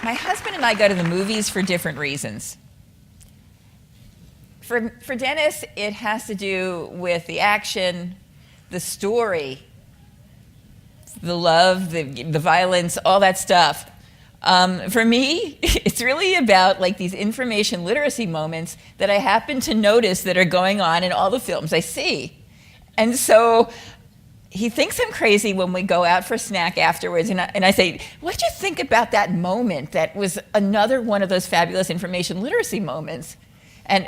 My husband and I go to the movies for different reasons. For Dennis, it has to do with the action, the story, the love, the violence, all that stuff. For me, it's really about like these information literacy moments that I happen to notice that are going on in all the films I see. And so he thinks I'm crazy when we go out for a snack afterwards, and I say, what did you think about that moment that was another one of those fabulous information literacy moments? And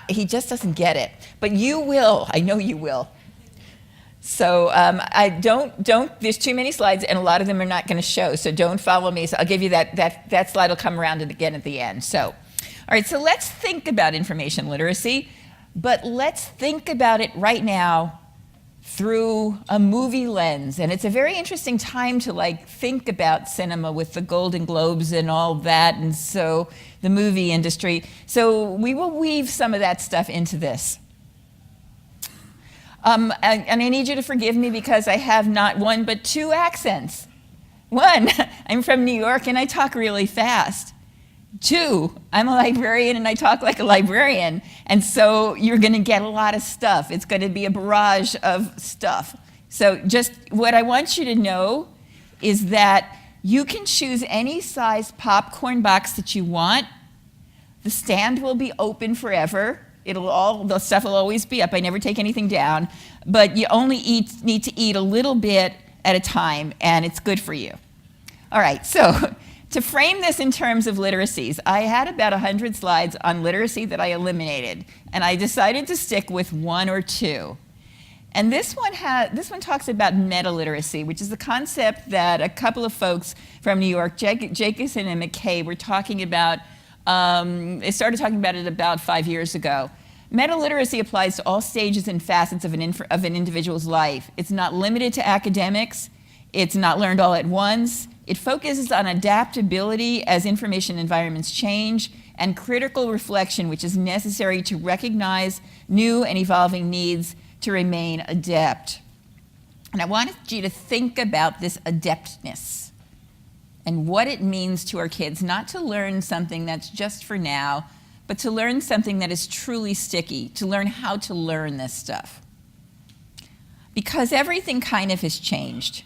he just doesn't get it. But you will, I know you will. So I don't, there's too many slides, and a lot of them are not going to show, so don't follow me. So I'll give you that slide will come around again at the end. So, all right, so let's think about information literacy, but let's think about it right now through a movie lens. And it's a very interesting time to like think about cinema with the Golden Globes and all that, and so the movie industry. So we will weave some of that stuff into this. And I need you to forgive me because I have not one but two accents. One, I'm from New York and I talk really fast. Two, I'm a librarian and I talk like a librarian. And so you're going to get a lot of stuff. It's going to be a barrage of stuff. So just what I want you to know is that you can choose any size popcorn box that you want. The stand will be open forever. The stuff will always be up. I never take anything down. But you only need to eat a little bit at a time, and it's good for you. All right, so to frame this in terms of literacies, I had about 100 slides on literacy that I eliminated, and I decided to stick with one or two. And this one talks about meta-literacy, which is the concept that a couple of folks from New York, Jacobson and McKay, were talking about. They started talking about it about 5 years ago. Meta-literacy applies to all stages and facets of an individual's life. It's not limited to academics. It's not learned all at once. It focuses on adaptability as information environments change, and critical reflection, which is necessary to recognize new and evolving needs to remain adept. And I wanted you to think about this adeptness and what it means to our kids, not to learn something that's just for now, but to learn something that is truly sticky, to learn how to learn this stuff. Because everything kind of has changed.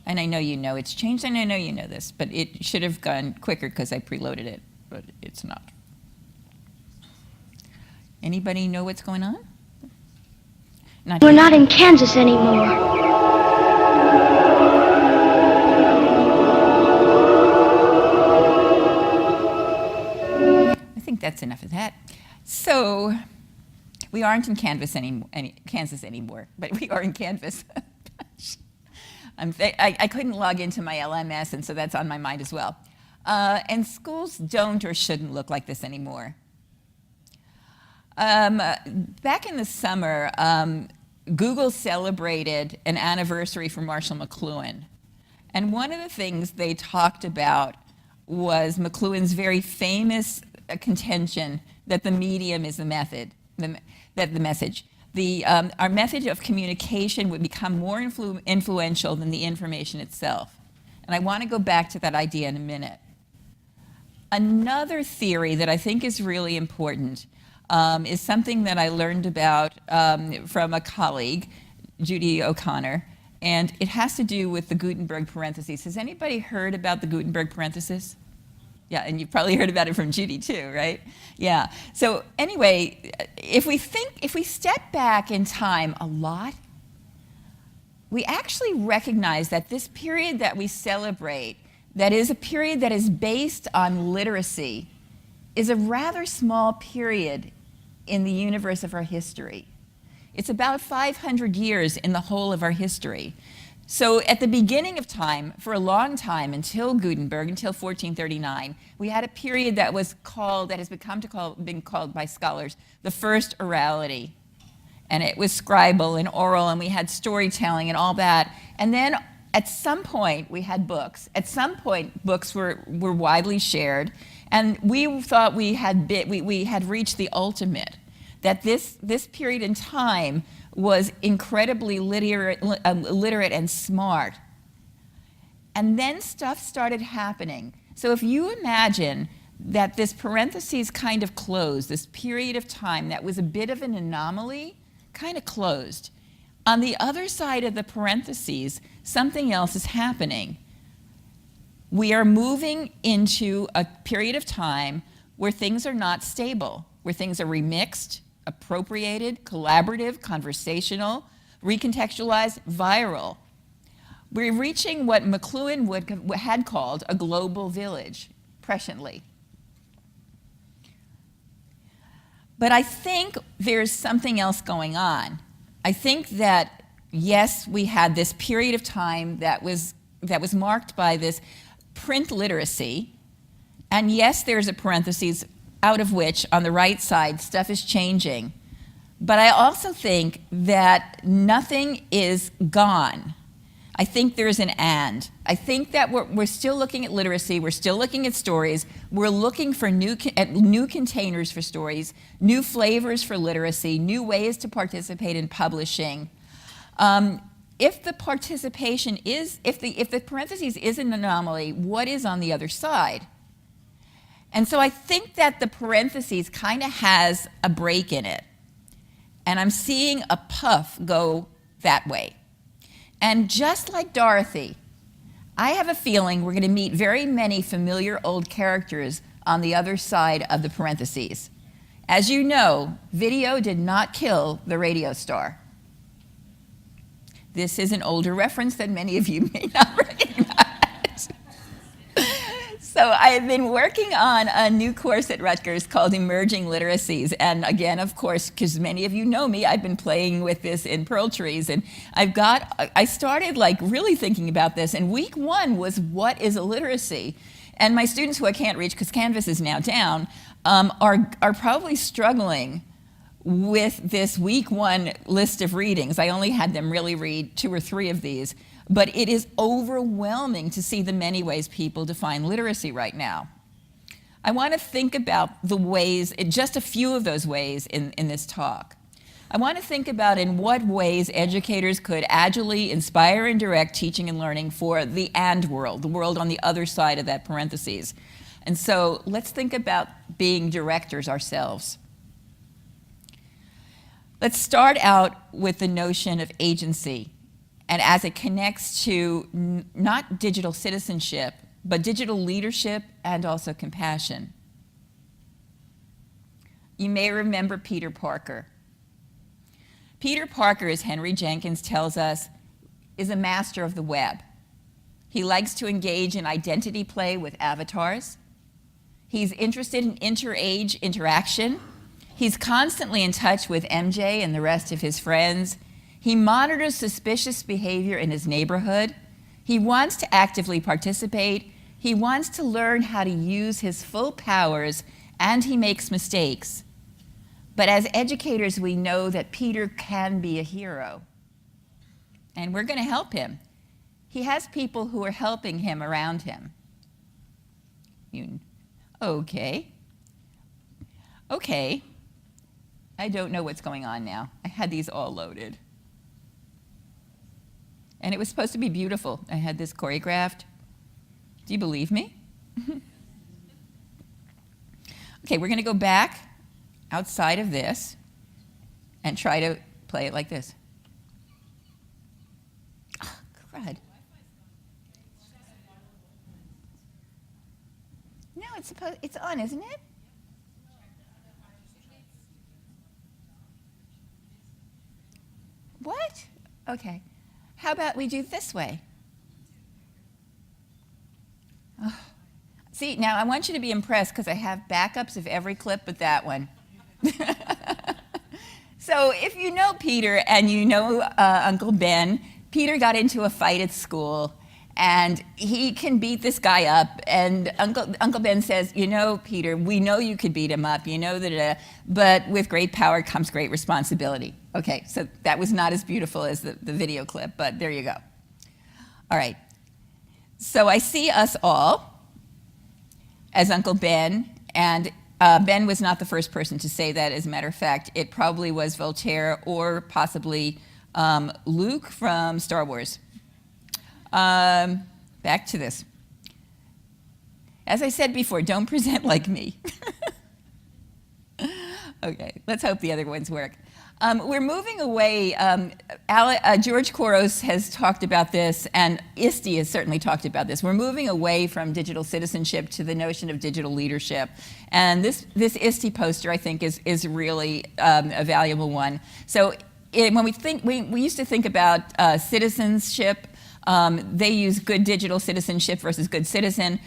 And I know you know it's changed, and I know you know this, but it should have gone quicker because I preloaded it, but it's not. Anybody know what's going on? We're not in Kansas anymore. I think that's enough of that. So we aren't in Kansas anymore, but we are in Canvas. I couldn't log into my LMS, and so that's on my mind as well. And schools don't or shouldn't look like this anymore. Back in the summer, Google celebrated an anniversary for Marshall McLuhan. And one of the things they talked about was McLuhan's very famous contention that the medium is the method, that the message. Our method of communication would become more influential than the information itself. And I want to go back to that idea in a minute. Another theory that I think is really important is something that I learned about from a colleague, Judy O'Connor, and it has to do with the Gutenberg parentheses. Has anybody heard about the Gutenberg parentheses? Yeah, and you've probably heard about it from Judy too, right? Yeah. So anyway, if we step back in time a lot, we actually recognize that this period that we celebrate, that is a period that is based on literacy, is a rather small period in the universe of our history. It's about 500 years in the whole of our history. So at the beginning of time, for a long time, until Gutenberg, until 1439, we had a period that was called, that has been called by scholars, the First Orality. And it was scribal and oral, and we had storytelling and all that. And then at some point, we had books. At some point, books were widely shared. And we thought we had reached the ultimate. that this period in time was incredibly literate and smart. And then stuff started happening. So if you imagine that this parentheses kind of closed, this period of time that was a bit of an anomaly, kind of closed. On the other side of the parentheses, something else is happening. We are moving into a period of time where things are not stable, where things are remixed, appropriated, collaborative, conversational, recontextualized, viral. We're reaching what McLuhan had called a global village, presciently. But I think there's something else going on. I think that, yes, we had this period of time that was marked by this print literacy, and yes, there's a parentheses out of which, on the right side, stuff is changing. But I also think that nothing is gone. I think there's an and. I think that we're still looking at literacy, we're still looking at stories, we're looking for new containers for stories, new flavors for literacy, new ways to participate in publishing. If the participation is, if the parentheses is an anomaly, what is on the other side? And so I think that the parentheses kind of has a break in it. And I'm seeing a puff go that way. And just like Dorothy, I have a feeling we're going to meet very many familiar old characters on the other side of the parentheses. As you know, video did not kill the radio star. This is an older reference that many of you may not recognize. So I've been working on a new course at Rutgers called Emerging Literacies. And again, of course, because many of you know me, I've been playing with this in Pearl Trees. And I started like really thinking about this. And week one was, what is a literacy? And my students who I can't reach because Canvas is now down are probably struggling with this week one list of readings. I only had them really read 2 or 3 of these. But it is overwhelming to see the many ways people define literacy right now. I want to think about the ways, just a few of those ways in this talk. I want to think about in what ways educators could agilely inspire and direct teaching and learning for the and world, the world on the other side of that parentheses. And so let's think about being directors ourselves. Let's start out with the notion of agency, and as it connects to not digital citizenship, but digital leadership and also compassion. You may remember Peter Parker. Peter Parker, as Henry Jenkins tells us, is a master of the web. He likes to engage in identity play with avatars. He's interested in inter-age interaction. He's constantly in touch with MJ and the rest of his friends. He monitors suspicious behavior in his neighborhood. He wants to actively participate. He wants to learn how to use his full powers, and he makes mistakes. But as educators, we know that Peter can be a hero, and we're going to help him. He has people who are helping him around him. Okay. I don't know what's going on now. I had these all loaded. And it was supposed to be beautiful. I had this choreographed. Do you believe me? Okay, we're going to go back outside of this and try to play it like this. Oh, crud. No, it's on, isn't it? What? Okay. How about we do it this way? Oh. See, now I want you to be impressed because I have backups of every clip but that one. So if you know Peter and you know Uncle Ben, Peter got into a fight at school and he can beat this guy up, and Uncle Ben says, you know, Peter, we know you could beat him up, you know that, but with great power comes great responsibility. Okay, so that was not as beautiful as the video clip, but there you go. All right, so I see us all as Uncle Ben, and Ben was not the first person to say that, as a matter of fact. It probably was Voltaire or possibly Luke from Star Wars. Back to this. As I said before, don't present like me. Okay, let's hope the other ones work. We're moving away. George Couros has talked about this, and ISTE has certainly talked about this. We're moving away from digital citizenship to the notion of digital leadership. And this ISTE poster, I think, is really a valuable one. So when we used to think about citizenship, they use good digital citizenship versus good citizen.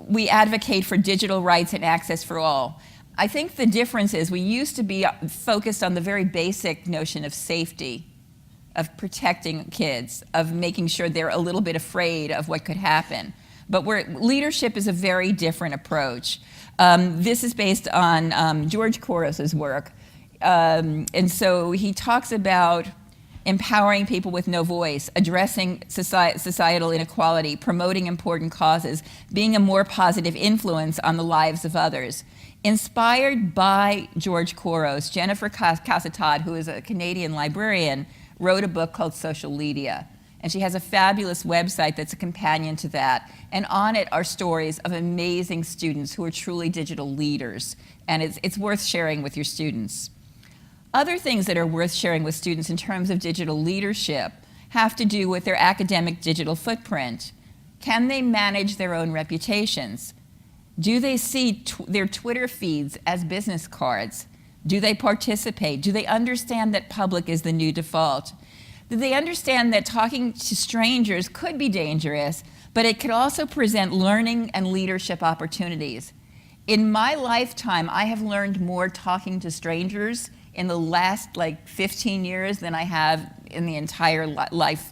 We advocate for digital rights and access for all. I think the difference is we used to be focused on the very basic notion of safety, of protecting kids, of making sure they're a little bit afraid of what could happen. But leadership is a very different approach. This is based on George Couros' work. And so he talks about empowering people with no voice, addressing societal inequality, promoting important causes, being a more positive influence on the lives of others. Inspired by George Couros, Jennifer Casatad, who is a Canadian librarian, wrote a book called Social Lydia. And she has a fabulous website that's a companion to that. And on it are stories of amazing students who are truly digital leaders. And it's worth sharing with your students. Other things that are worth sharing with students in terms of digital leadership have to do with their academic digital footprint. Can they manage their own reputations? Do they see their Twitter feeds as business cards? Do they participate? Do they understand that public is the new default? Do they understand that talking to strangers could be dangerous, but it could also present learning and leadership opportunities? In my lifetime, I have learned more talking to strangers in the last 15 years than I have in the entire life,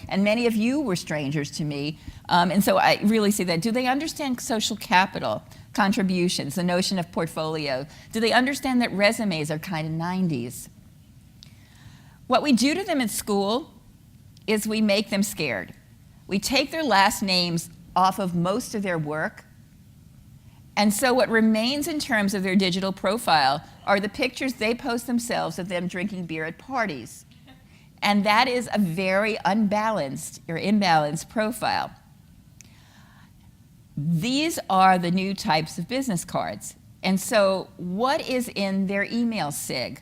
and many of you were strangers to me. And so I really see that. Do they understand social capital, contributions, the notion of portfolio? Do they understand that resumes are kind of 90s? What we do to them at school is we make them scared. We take their last names off of most of their work. And so what remains in terms of their digital profile are the pictures they post themselves of them drinking beer at parties. And that is a very unbalanced or imbalanced profile. These are the new types of business cards. And so what is in their email sig?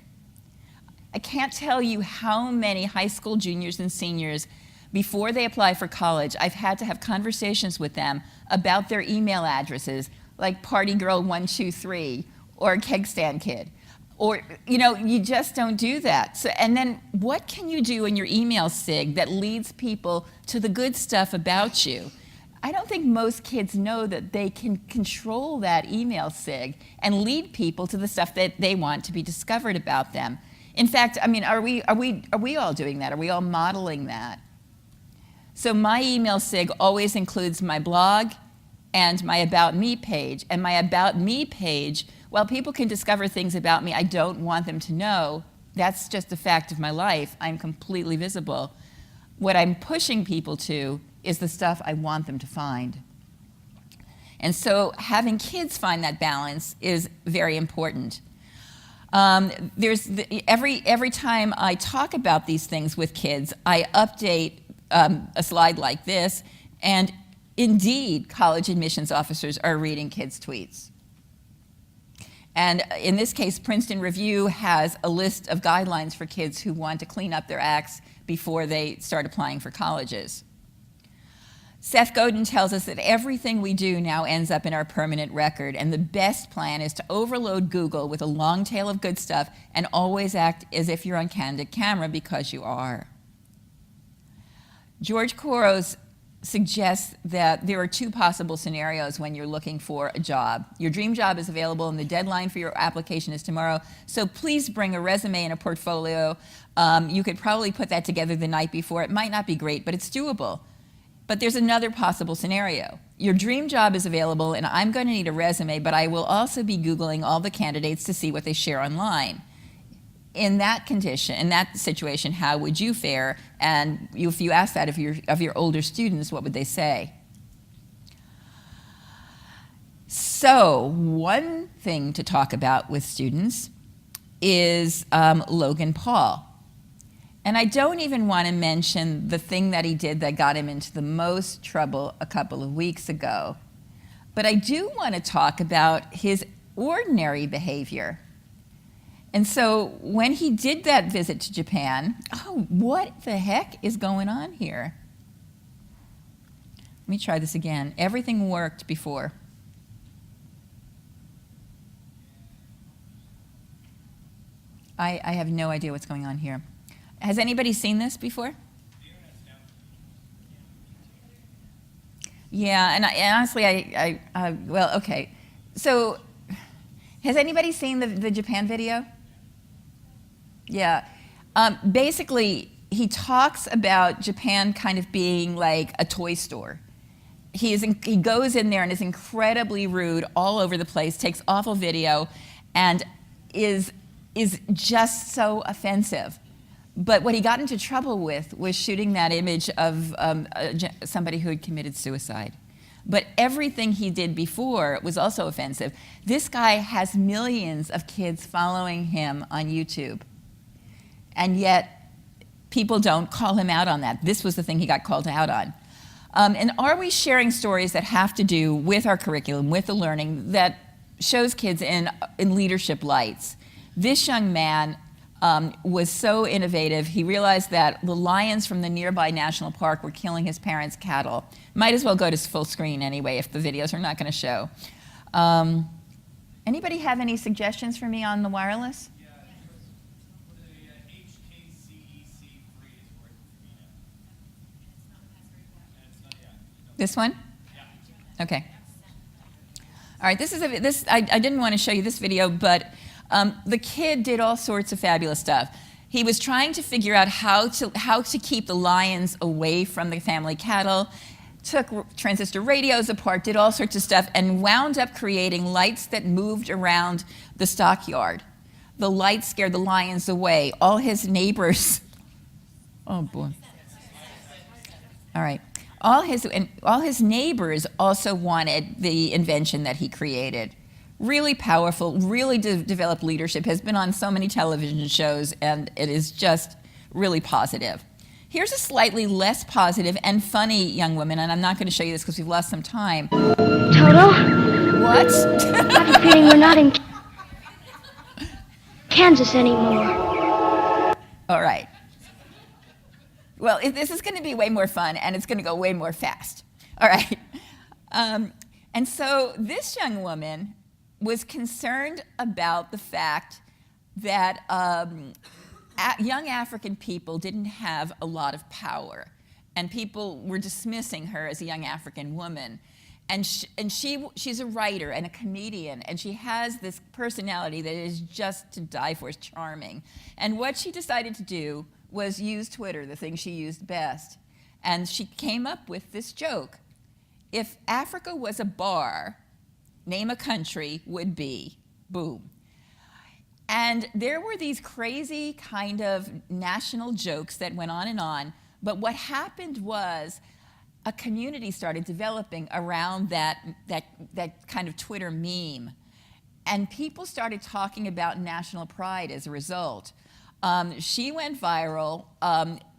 I can't tell you how many high school juniors and seniors, before they apply for college, I've had to have conversations with them about their email addresses, like partygirl123 or keg stand kid. Or, you just don't do that. So, and then what can you do in your email sig that leads people to the good stuff about you? I don't think most kids know that they can control that email sig and lead people to the stuff that they want to be discovered about them. In fact, are we all doing that? Are we all modeling that? So my email sig always includes my blog and my About Me page. And my About Me page, while people can discover things about me I don't want them to know, that's just a fact of my life. I'm completely visible. What I'm pushing people to is the stuff I want them to find. And so having kids find that balance is very important. Every time I talk about these things with kids, I update a slide like this, and indeed, college admissions officers are reading kids' tweets. And in this case, Princeton Review has a list of guidelines for kids who want to clean up their acts before they start applying for colleges. Seth Godin tells us that everything we do now ends up in our permanent record, and the best plan is to overload Google with a long tail of good stuff and always act as if you're on candid camera, because you are. George Couros suggests that there are two possible scenarios when you're looking for a job. Your dream job is available and the deadline for your application is tomorrow, so please bring a resume and a portfolio. You could probably put that together the night before. It might not be great, but it's doable. But there's another possible scenario. Your dream job is available and I'm going to need a resume, but I will also be Googling all the candidates to see what they share online. In that condition, in that situation, how would you fare? And if you ask that of your older students, what would they say? So one thing to talk about with students is Logan Paul. And I don't even want to mention the thing that he did that got him into the most trouble a couple of weeks ago. But I do want to talk about his ordinary behavior. And so when he did that visit to Japan, oh, what the heck is going on here? Let me try this again. Everything worked before. I have no idea what's going on here. Has anybody seen this before? Yeah, and honestly, well, okay. So, has anybody seen the Japan video? Yeah. Basically, he talks about Japan kind of being like a toy store. He goes in there and is incredibly rude all over the place, takes awful video, and is just so offensive. But what he got into trouble with was shooting that image of somebody who had committed suicide. But everything he did before was also offensive. This guy has millions of kids following him on YouTube. And yet, people don't call him out on that. This was the thing he got called out on. And are we sharing stories that have to do with our curriculum, with the learning, that shows kids in leadership lights? This young man was so innovative. He realized that the lions from the nearby national park were killing his parents' cattle. Might as well go to full screen anyway if the videos are not going to show. Anybody have any suggestions for me on the wireless? Yeah, the HKCEC3 is working for me now. And it's not, yeah. This one? Yeah. Okay. All right, I didn't want to show you this video, but the kid did all sorts of fabulous stuff. He was trying to figure out how to keep the lions away from the family cattle, took transistor radios apart, did all sorts of stuff, and wound up creating lights that moved around the stockyard. The lights scared the lions away. All his neighbors, oh boy. All right. All his neighbors also wanted the invention that he created. Really powerful, really developed leadership, has been on so many television shows, and it is just really positive. Here's a slightly less positive and funny young woman, and I'm not going to show you this because we've lost some time. Toto? What? I have a feeling we're not in Kansas anymore. All right. Well, this is going to be way more fun, and it's going to go way more fast. All right. And so this young woman was concerned about the fact that young African people didn't have a lot of power, and people were dismissing her as a young African woman. And she's a writer and a comedian, and she has this personality that is just to die for, charming. And what she decided to do was use Twitter, the thing she used best. And she came up with this joke. If Africa was a bar, name a country would be, boom. And there were these crazy kind of national jokes that went on, but what happened was a community started developing around that kind of Twitter meme. And people started talking about national pride as a result. She went viral.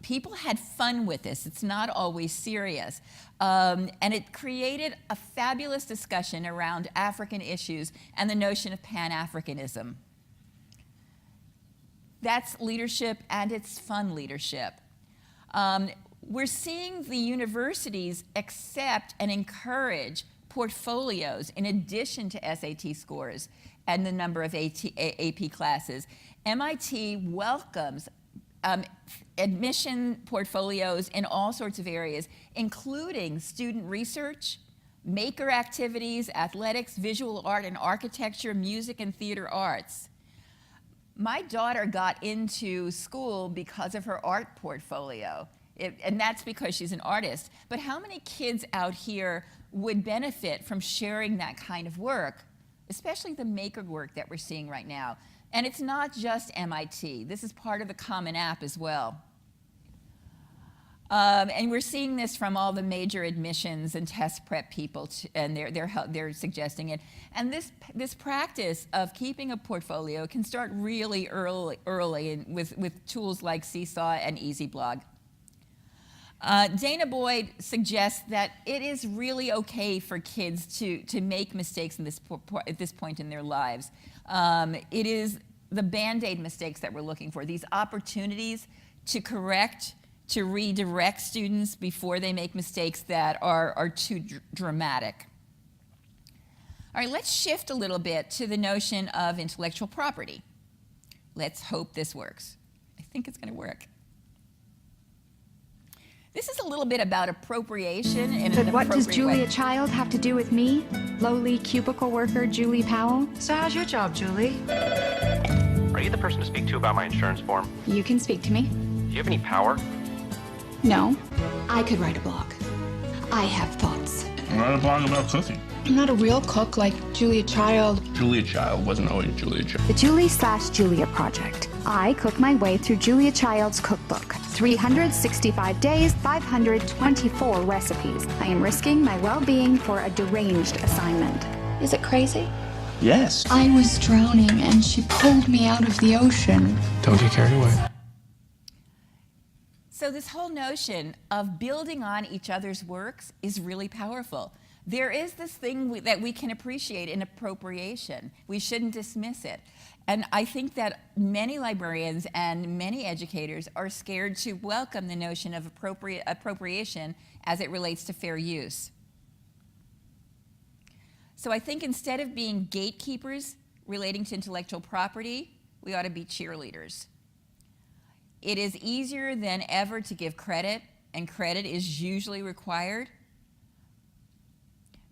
People had fun with this. It's not always serious. And it created a fabulous discussion around African issues and the notion of Pan-Africanism. That's leadership, and it's fun leadership. We're seeing the universities accept and encourage portfolios in addition to SAT scores and the number of AP classes. MIT welcomes admission portfolios in all sorts of areas, including student research, maker activities, athletics, visual art and architecture, music and theater arts. My daughter got into school because of her art portfolio, and that's because she's an artist. But how many kids out here would benefit from sharing that kind of work, especially the maker work that we're seeing right now? And it's not just MIT. This is part of the Common App as well. And we're seeing this from all the major admissions and test prep people, and they're suggesting it. And this practice of keeping a portfolio can start really early with tools like Seesaw and EasyBlog. Dana Boyd suggests that it is really okay for kids to make mistakes at this point in their lives. It is the Band-Aid mistakes that we're looking for, these opportunities to correct, to redirect students before they make mistakes that are too dramatic. All right, let's shift a little bit to the notion of intellectual property. Let's hope this works. I think it's going to work. This is a little bit about appropriation in But an what does appropriate way. Julia Child have to do with me? Lowly cubicle worker Julie Powell? So how's your job, Julie? Are you the person to speak to about my insurance form? You can speak to me. Do you have any power? No. I could write a blog. I have thoughts. Write a blog about cooking. I'm not a real cook like Julia Child. Julia Child wasn't always Julia Child. The Julie/Julia Project. I cook my way through Julia Child's cookbook. 365 days, 524 recipes. I am risking my well-being for a deranged assignment. Is it crazy? Yes. I was drowning and she pulled me out of the ocean. Don't get carried away. So this whole notion of building on each other's works is really powerful. There is this thing that we can appreciate in appropriation. We shouldn't dismiss it. And I think that many librarians and many educators are scared to welcome the notion of appropriation as it relates to fair use. So I think instead of being gatekeepers relating to intellectual property, we ought to be cheerleaders. It is easier than ever to give credit, and credit is usually required.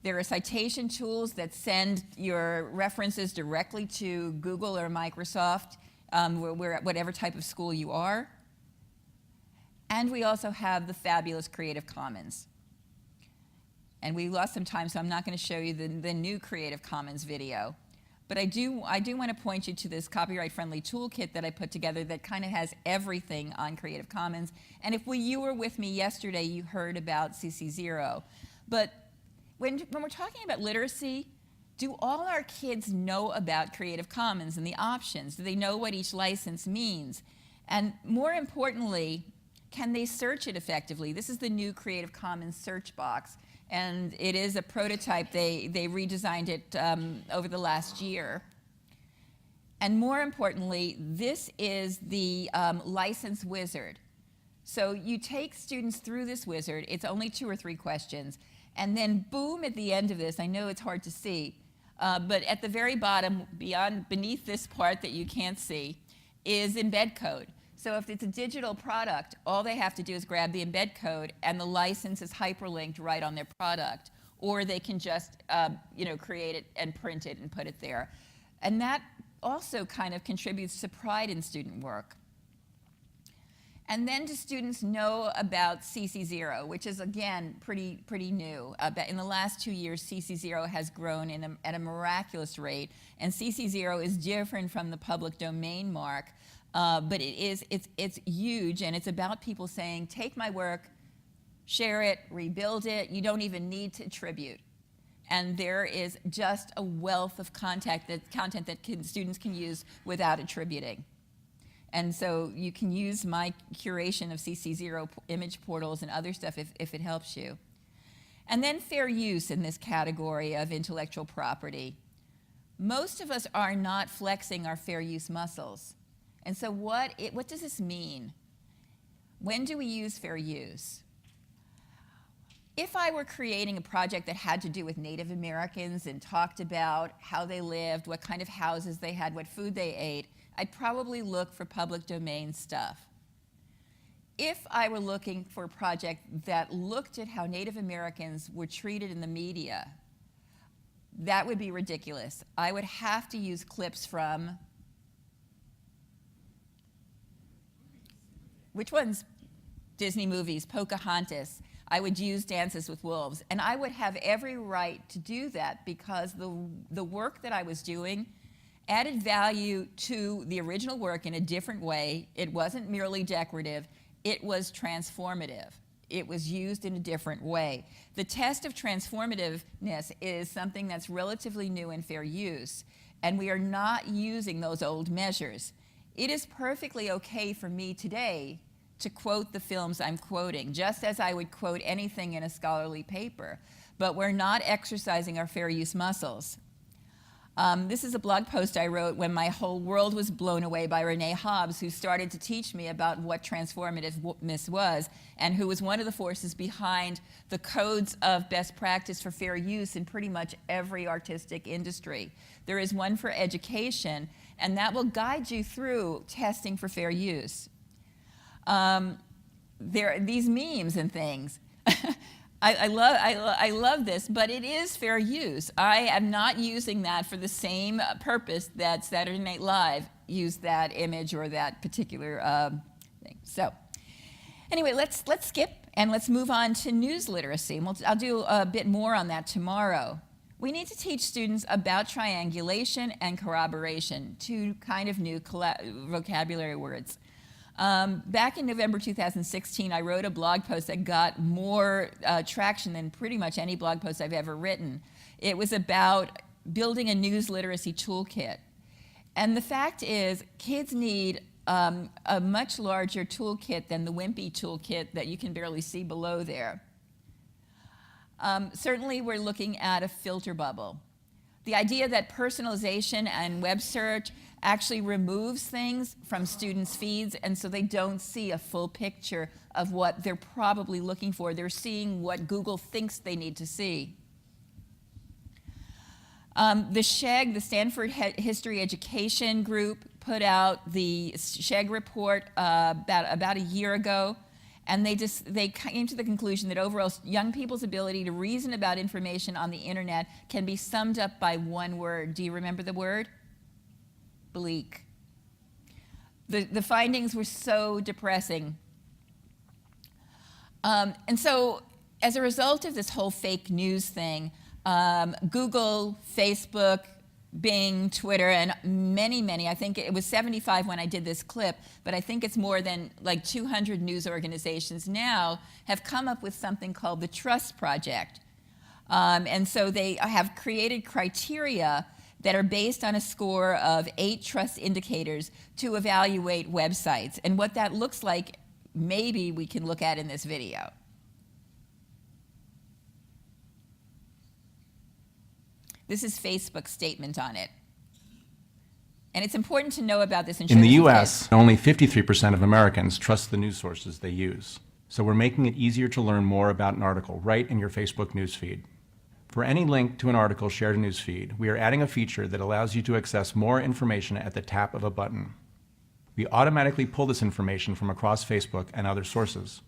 There are citation tools that send your references directly to Google or Microsoft, whatever type of school you are. And we also have the fabulous Creative Commons. And we lost some time, so I'm not going to show you the new Creative Commons video. But I do want to point you to this copyright-friendly toolkit that I put together that kind of has everything on Creative Commons. And if you were with me yesterday, you heard about CC0. But when we're talking about literacy, do all our kids know about Creative Commons and the options? Do they know what each license means? And more importantly, can they search it effectively? This is the new Creative Commons search box, and it is a prototype. They redesigned it over the last year. And more importantly, this is the license wizard. So you take students through this wizard. It's only 2 or 3 questions. And then boom, at the end of this, I know it's hard to see, but at the very bottom, beneath this part that you can't see, is embed code. So if it's a digital product, all they have to do is grab the embed code and the license is hyperlinked right on their product. Or they can just create it and print it and put it there. And that also kind of contributes to pride in student work. And then do students know about CC0, which is, again, pretty new. In the last 2 years, CC0 has grown at a miraculous rate, and CC0 is different from the public domain mark, but it's huge, and it's about people saying, take my work, share it, rebuild it, you don't even need to attribute. And there is just a wealth of content that students can use without attributing. And so you can use my curation of CC0 image portals and other stuff if it helps you. And then fair use in this category of intellectual property. Most of us are not flexing our fair use muscles. And so what does this mean? When do we use fair use? If I were creating a project that had to do with Native Americans and talked about how they lived, what kind of houses they had, what food they ate, I'd probably look for public domain stuff. If I were looking for a project that looked at how Native Americans were treated in the media, that would be ridiculous. I would have to use clips from, which ones? Disney movies, Pocahontas. I would use Dances with Wolves. And I would have every right to do that because the work that I was doing added value to the original work in a different way. It wasn't merely decorative, it was transformative. it was used in a different way. The test of transformativeness is something that's relatively new in fair use, and we are not using those old measures. It is perfectly okay for me today to quote the films I'm quoting, just as I would quote anything in a scholarly paper, but we're not exercising our fair use muscles. This is a blog post I wrote when my whole world was blown away by Renee Hobbs, who started to teach me about what transformativeness was, and who was one of the forces behind the codes of best practice for fair use in pretty much every artistic industry. There is one for education, and that will guide you through testing for fair use. There are these memes and things. I love this, but it is fair use. I am not using that for the same purpose that Saturday Night Live used that image or that particular thing. So anyway, let's skip and let's move on to news literacy. I'll do a bit more on that tomorrow. We need to teach students about triangulation and corroboration, two kind of new vocabulary words. Back in November 2016, I wrote a blog post that got more traction than pretty much any blog post I've ever written. It was about building a news literacy toolkit. And the fact is, kids need a much larger toolkit than the wimpy toolkit that you can barely see below there. Certainly, we're looking at a filter bubble. The idea that personalization and web search actually removes things from students' feeds, and so they don't see a full picture of what they're probably looking for. They're seeing what Google thinks they need to see. The SHEG, the Stanford History Education Group, put out the SHEG report about a year ago, and they came to the conclusion that overall young people's ability to reason about information on the internet can be summed up by one word. Do you remember the word? Bleak. The findings were so depressing. And so as a result of this whole fake news thing, Google, Facebook, Bing, Twitter, and many, I think it was 75 when I did this clip, but I think it's more than like 200 news organizations now have come up with something called the Trust Project. And so they have created criteria that are based on a score of 8 trust indicators to evaluate websites. And what that looks like, maybe we can look at in this video. This is Facebook's statement on it. And it's important to know about this. In the U.S., only 53% of Americans trust the news sources they use. So we're making it easier to learn more about an article right in your Facebook newsfeed. For any link to an article shared in newsfeed, we are adding a feature that allows you to access more information at the tap of a button. We automatically pull this information from across Facebook and other sources.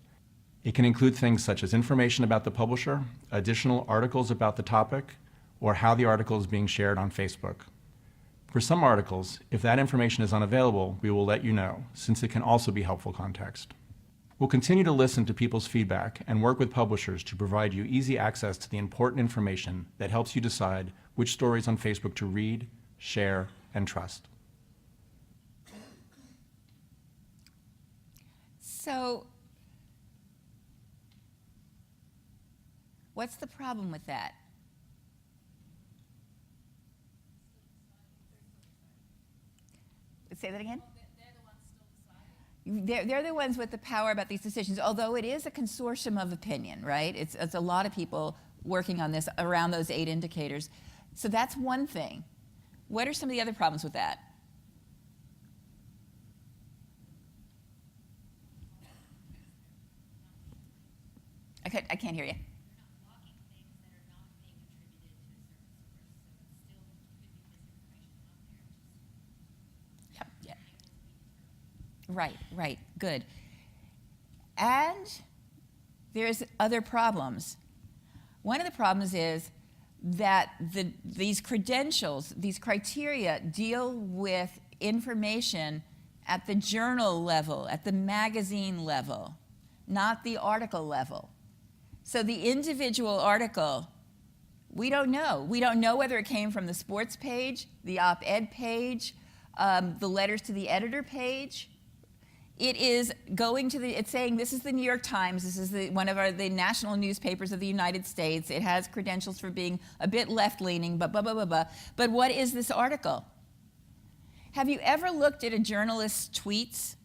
It can include things such as information about the publisher, additional articles about the topic, or how the article is being shared on Facebook. For some articles, if that information is unavailable, we will let you know, since it can also be helpful context. We'll continue to listen to people's feedback and work with publishers to provide you easy access to the important information that helps you decide which stories on Facebook to read, share, and trust. So, what's the problem with that? Say that again? They're the ones still deciding. They're the ones with the power about these decisions, although it is a consortium of opinion, right? It's a lot of people working on this around those 8 indicators. So that's one thing. What are some of the other problems with that? I can't hear you. Right, good. And there's other problems. One of the problems is that these credentials, these criteria deal with information at the journal level, at the magazine level, not the article level. So the individual article, we don't know. We don't know whether it came from the sports page, the op-ed page, the letters to the editor page. it is going to it's saying this is the New York Times, this is one of the national newspapers of the United States. It has credentials for being a bit left-leaning, blah, blah, blah, blah, blah. But what is this article? Have you ever looked at a journalist's tweets?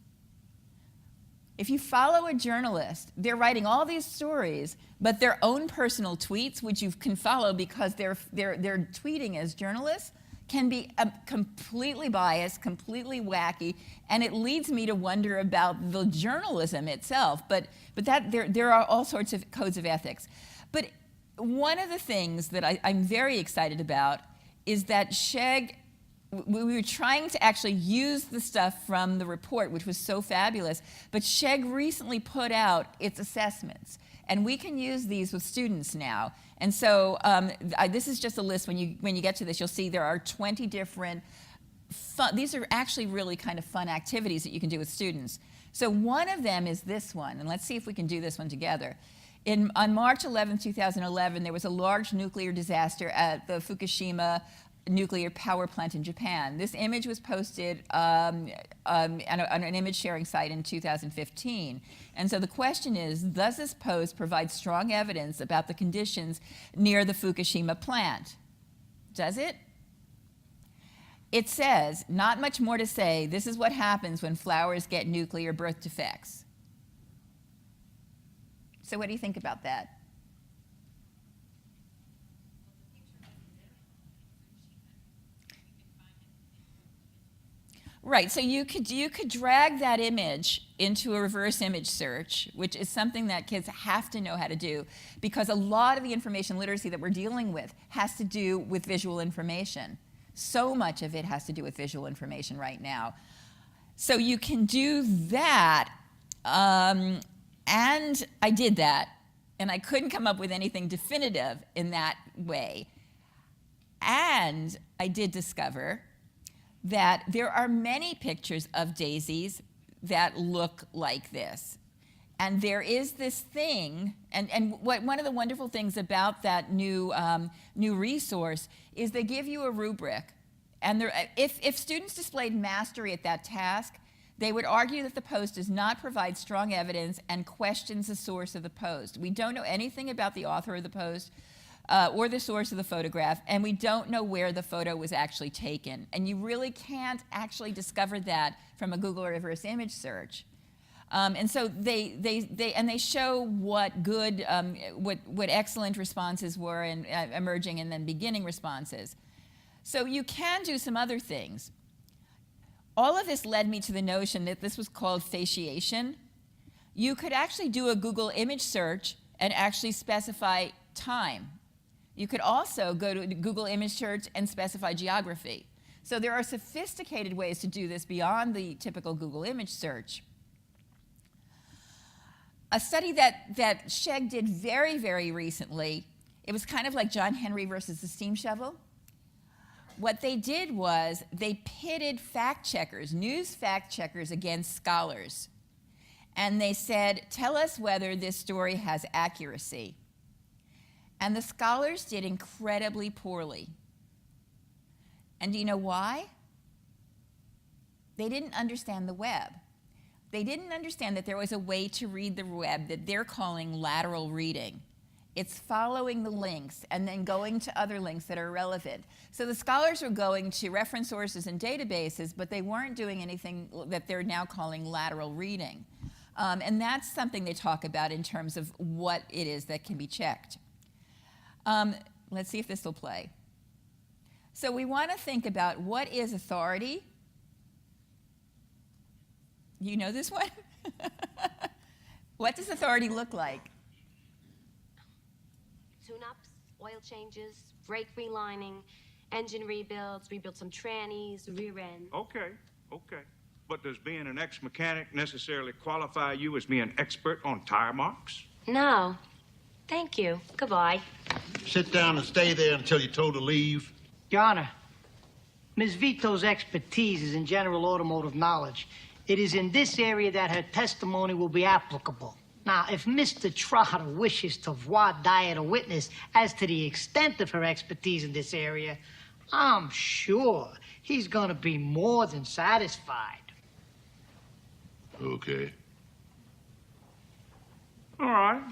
If you follow a journalist, they're writing all these stories, but their own personal tweets, which you can follow because they're tweeting as journalists, can be completely biased, completely wacky, and it leads me to wonder about the journalism itself. But that there are all sorts of codes of ethics. But one of the things that I'm very excited about is that Chegg, we were trying to actually use the stuff from the report, which was so fabulous, but Chegg recently put out its assessments. And we can use these with students now. And so this is just a list. When you get to this, you'll see there are 20 different these are actually really kind of fun activities that you can do with students. So one of them is this one, and let's see if we can do this one together. On March 11, 2011, there was a large nuclear disaster at the Fukushima nuclear power plant in Japan. This image was posted on an image sharing site in 2015. And so the question is, does this post provide strong evidence about the conditions near the Fukushima plant? Does it? It says, not much more to say, this is what happens when flowers get nuclear birth defects. So what do you think about that? Right, so you could drag that image into a reverse image search, which is something that kids have to know how to do, because a lot of the information literacy that we're dealing with has to do with visual information. So much of it has to do with visual information right now. So you can do that, and I did that, and I couldn't come up with anything definitive in that way. And I did discover that there are many pictures of daisies that look like this. And there is this thing, and one of the wonderful things about that new resource is they give you a rubric. And if students displayed mastery at that task, they would argue that the post does not provide strong evidence and questions the source of the post. We don't know anything about the author of the post, or the source of the photograph, and we don't know where the photo was actually taken. And you really can't actually discover that from a Google reverse image search. And so they show what good, what excellent responses were and emerging and then beginning responses. So you can do some other things. All of this led me to the notion that this was called faciation. You could actually do a Google image search and actually specify time. You could also go to Google image search and specify geography. So there are sophisticated ways to do this beyond the typical Google image search. A study that Chegg did very, very recently, it was kind of like John Henry versus the steam shovel. What they did was they pitted fact checkers, news fact checkers, against scholars. And they said, tell us whether this story has accuracy. And the scholars did incredibly poorly. And do you know why? They didn't understand the web. They didn't understand that there was a way to read the web that they're calling lateral reading. It's following the links and then going to other links that are relevant. So the scholars were going to reference sources and databases, but they weren't doing anything that they're now calling lateral reading. And that's something they talk about in terms of what it is that can be checked. Let's see if this will play. So we want to think about what is authority. You know this one? What does authority look like? Tune-ups, oil changes, brake relining, engine rebuilds, rebuild some trannies, rear end. Okay. But does being an ex-mechanic necessarily qualify you as being an expert on tire marks? No. Thank you. Goodbye. Sit down and stay there until you're told to leave. Your Honor, Ms. Vito's expertise is in general automotive knowledge. It is in this area that her testimony will be applicable. Now, if Mr. Trotter wishes to voir dire a witness as to the extent of her expertise in this area, I'm sure he's going to be more than satisfied. Okay. All right.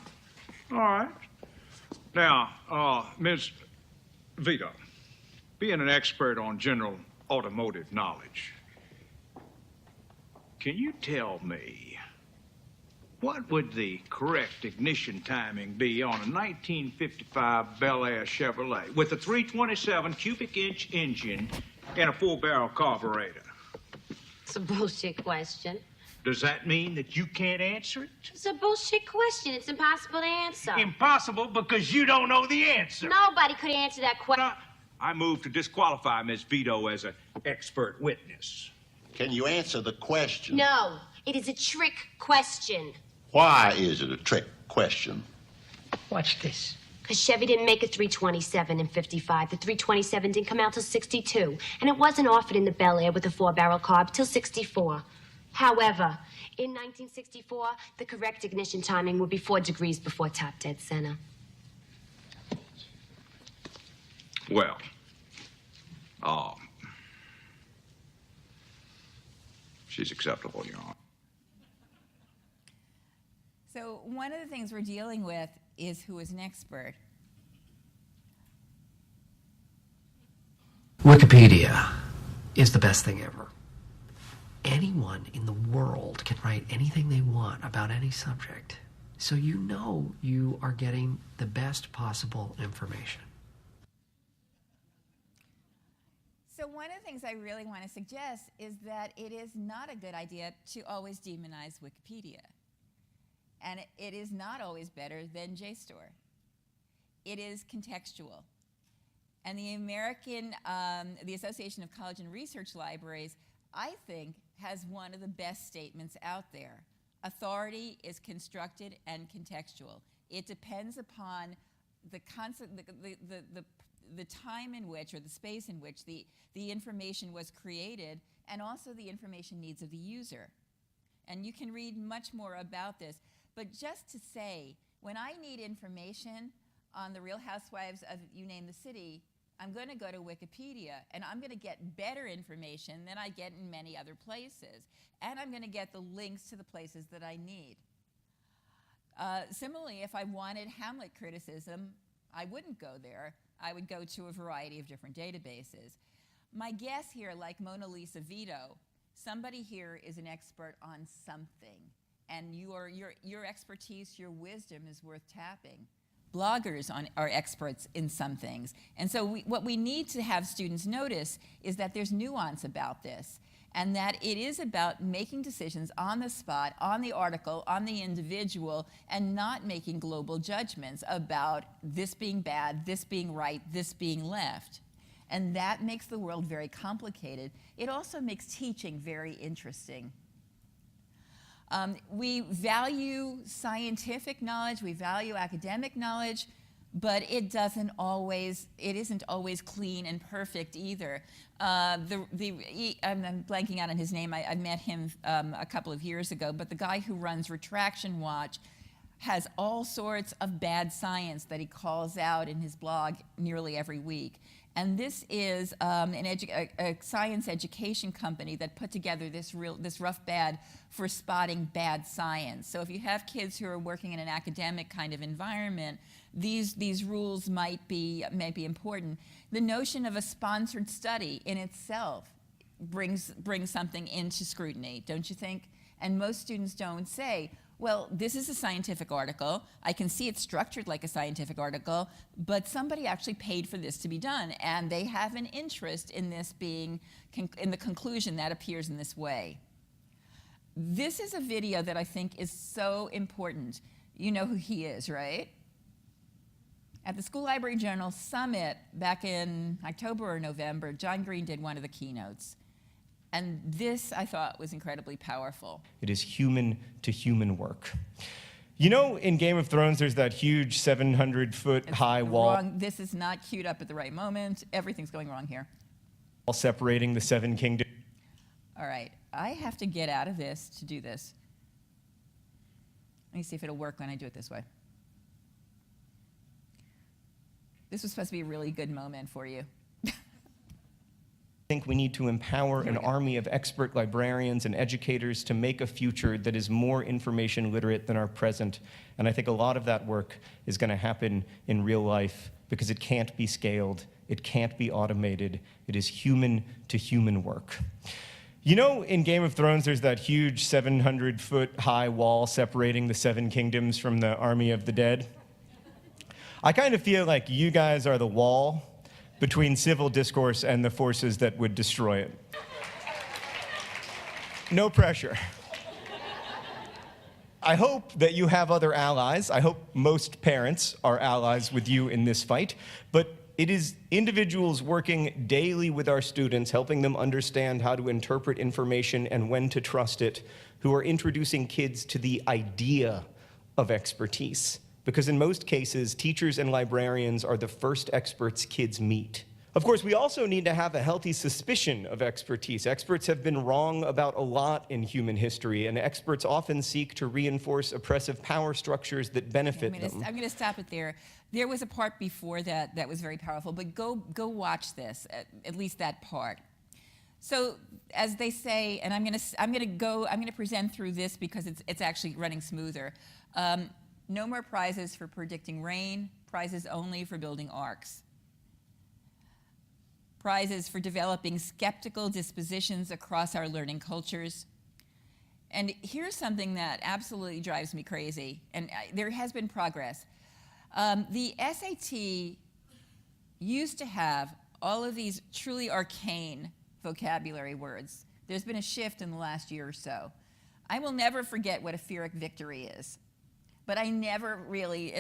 All right. Now, Ms. Vito, being an expert on general automotive knowledge, can you tell me what would the correct ignition timing be on a 1955 Bel Air Chevrolet with a 327 cubic inch engine and a 4-barrel carburetor? It's a bullshit question. Does that mean that you can't answer it? It's a bullshit question. It's impossible to answer. Impossible because you don't know the answer. Nobody could answer that question. I move to disqualify Ms. Vito as an expert witness. Can you answer the question? No, it is a trick question. Why is it a trick question? Watch this. Because Chevy didn't make a 327 in 55. The 327 didn't come out till 62. And it wasn't offered in the Bel Air with a 4-barrel carb till 64. However, in 1964, the correct ignition timing would be 4 degrees before top dead center. Well, she's acceptable, Your Honor. So one of the things we're dealing with is who is an expert. Wikipedia is the best thing ever. Anyone in the world can write anything they want about any subject. So you know you are getting the best possible information. So one of the things I really want to suggest is that it is not a good idea to always demonize Wikipedia. And it is not always better than JSTOR. It is contextual. And the the Association of College and Research Libraries, I think, has one of the best statements out there. Authority is constructed and contextual. It depends upon the time in which, or the space in which the information was created, and also the information needs of the user. And you can read much more about this. But just to say, when I need information on the Real Housewives of you name the city, I'm going to go to Wikipedia, and I'm going to get better information than I get in many other places. And I'm going to get the links to the places that I need. Similarly, if I wanted Hamlet criticism, I wouldn't go there. I would go to a variety of different databases. My guess here, like Mona Lisa Vito, somebody here is an expert on something. And your expertise, your wisdom is worth tapping. Bloggers are experts in some things. And so what we need to have students notice is that there's nuance about this, and that it is about making decisions on the spot, on the article, on the individual, and not making global judgments about this being bad, this being right, this being left. And that makes the world very complicated. It also makes teaching very interesting. We value scientific knowledge, we value academic knowledge, but it isn't always clean and perfect either. I'm blanking out on his name. I met him a couple of years ago, but the guy who runs Retraction Watch has all sorts of bad science that he calls out in his blog nearly every week. And this is a science education company that put together this rough bad for spotting bad science. So if you have kids who are working in an academic kind of environment, these rules might be important. The notion of a sponsored study in itself brings something into scrutiny, don't you think? And most students don't say, well, this is a scientific article. I can see it's structured like a scientific article, but somebody actually paid for this to be done, and they have an interest in this being, in the conclusion that appears in this way. This is a video that I think is so important. You know who he is, right? At the School Library Journal Summit back in October or November, John Green did one of the keynotes. And this, I thought, was incredibly powerful. It is human-to-human work. You know, in Game of Thrones, there's that huge 700-foot-high wall. Wrong. This is not queued up at the right moment. Everything's going wrong here. Separating the 7 kingdoms. All right. I have to get out of this to do this. Let me see if it'll work when I do it this way. This was supposed to be a really good moment for you. think we need to empower an army of expert librarians and educators to make a future that is more information literate than our present. And I think a lot of that work is going to happen in real life because it can't be scaled, it can't be automated, it is human to human work. You know, in Game of Thrones, there's that huge 700-foot high wall separating the Seven Kingdoms from the army of the dead. I kind of feel like you guys are the wall between civil discourse and the forces that would destroy it. No pressure. I hope that you have other allies. I hope most parents are allies with you in this fight, but it is individuals working daily with our students, helping them understand how to interpret information and when to trust it, who are introducing kids to the idea of expertise. Because in most cases, teachers and librarians are the first experts kids meet. Of course, we also need to have a healthy suspicion of expertise. Experts have been wrong about a lot in human history, and experts often seek to reinforce oppressive power structures that benefit them. I'm going to stop it there. There was a part before that that was very powerful, but go watch this, at least that part. So, as they say, and I'm going to present through this because it's actually running smoother. No more prizes for predicting rain, prizes only for building arcs. Prizes for developing skeptical dispositions across our learning cultures. And here's something that absolutely drives me crazy, and there has been progress. The SAT used to have all of these truly arcane vocabulary words. There's been a shift in the last year or so. I will never forget what a Pyrrhic victory is. But I never really,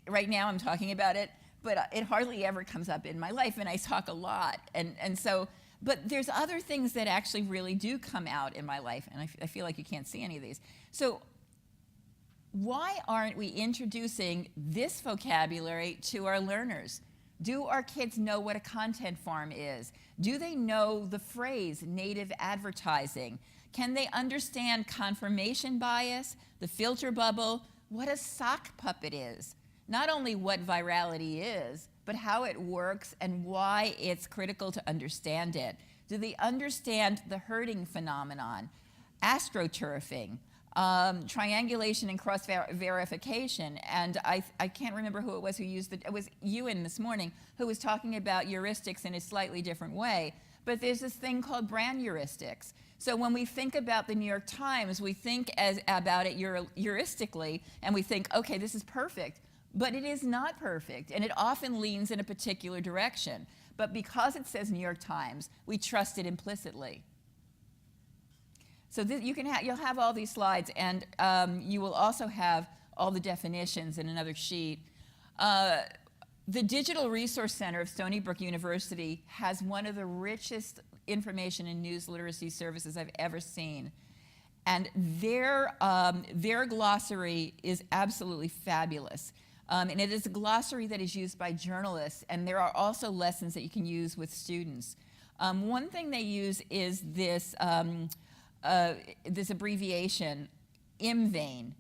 right now I'm talking about it, but it hardly ever comes up in my life, and I talk a lot. And so, but there's other things that actually really do come out in my life, and I feel like you can't see any of these. So why aren't we introducing this vocabulary to our learners? Do our kids know what a content farm is? Do they know the phrase native advertising? Can they understand confirmation bias, the filter bubble, what a sock puppet is? Not only what virality is, but how it works and why it's critical to understand it. Do they understand the herding phenomenon, astroturfing, triangulation and cross-verification? And I can't remember who it was who used it. It was Ewan this morning who was talking about heuristics in a slightly different way. But there's this thing called brand heuristics. So when we think about the New York Times, we think about it heuristically, and we think, okay, this is perfect. But it is not perfect, and it often leans in a particular direction. But because it says New York Times, we trust it implicitly. So you'll have all these slides, and you will also have all the definitions in another sheet. The Digital Resource Center of Stony Brook University has one of the richest information and news literacy services I've ever seen. And their glossary is absolutely fabulous. And it is a glossary that is used by journalists, and there are also lessons that you can use with students. One thing they use is this abbreviation, IMVANE.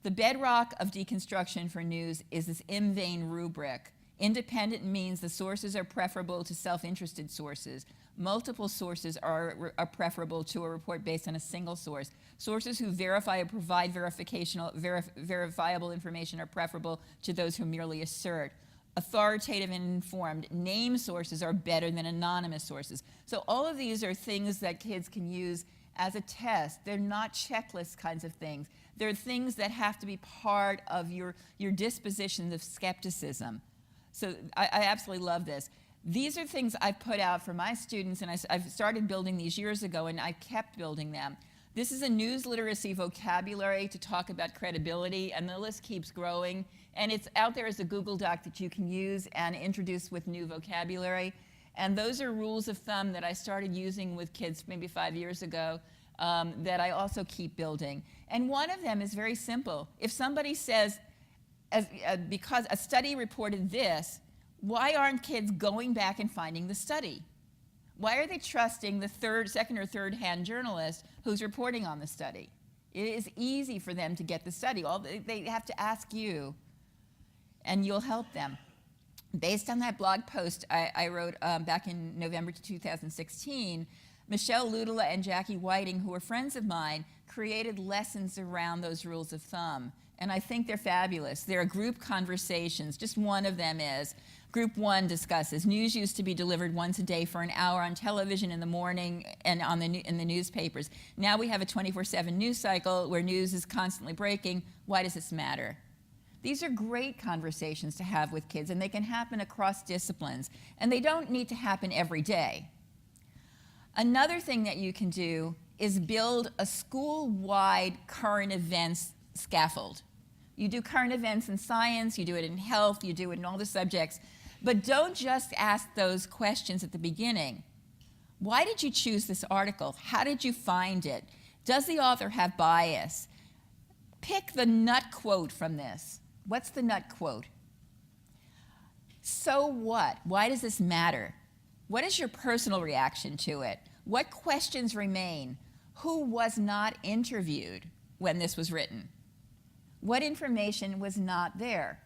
The bedrock of deconstruction for news is this IMVANE rubric. Independent means the sources are preferable to self-interested sources. Multiple sources are preferable to a report based on a single source. Sources who verify or provide verifiable information are preferable to those who merely assert. Authoritative and informed. Name sources are better than anonymous sources. So all of these are things that kids can use as a test. They're not checklist kinds of things. They're things that have to be part of your disposition of skepticism. So I absolutely love this. These are things I've put out for my students, and I've started building these years ago, and I kept building them. This is a news literacy vocabulary to talk about credibility, and the list keeps growing. And it's out there as a Google Doc that you can use and introduce with new vocabulary. And those are rules of thumb that I started using with kids maybe 5 years ago that I also keep building. And one of them is very simple. If somebody says, because a study reported this, why aren't kids going back and finding the study? Why are they trusting the second or third hand journalist who's reporting on the study? It is easy for them to get the study. They have to ask you, and you'll help them. Based on that blog post I wrote back in November 2016, Michelle Ludala and Jackie Whiting, who are friends of mine, created lessons around those rules of thumb. And I think they're fabulous. They're group conversations. Just one of them is, Group 1 discusses, news used to be delivered once a day for an hour on television in the morning and in the newspapers. Now we have a 24/7 news cycle where news is constantly breaking. Why does this matter? These are great conversations to have with kids, and they can happen across disciplines. And they don't need to happen every day. Another thing that you can do is build a school-wide current events scaffold. You do current events in science, you do it in health, you do it in all the subjects, but don't just ask those questions at the beginning. Why did you choose this article? How did you find it? Does the author have bias? Pick the nut quote from this. What's the nut quote? So what? Why does this matter? What is your personal reaction to it? What questions remain? Who was not interviewed when this was written? What information was not there?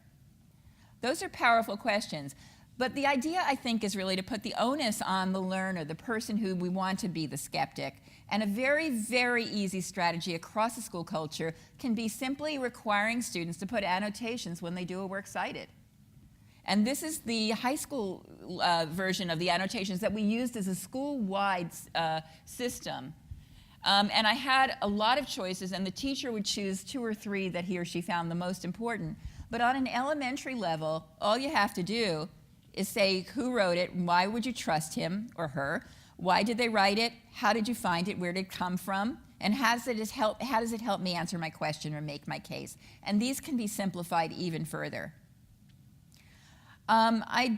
Those are powerful questions. But the idea, I think, is really to put the onus on the learner, the person who we want to be the skeptic. And a very, very easy strategy across the school culture can be simply requiring students to put annotations when they do a works cited. And this is the high school version of the annotations that we used as a school-wide system. And I had a lot of choices, and the teacher would choose 2 or 3 that he or she found the most important. But on an elementary level, all you have to do is say who wrote it, why would you trust him or her, why did they write it, how did you find it, where did it come from, and how does it help me answer my question or make my case? And these can be simplified even further. I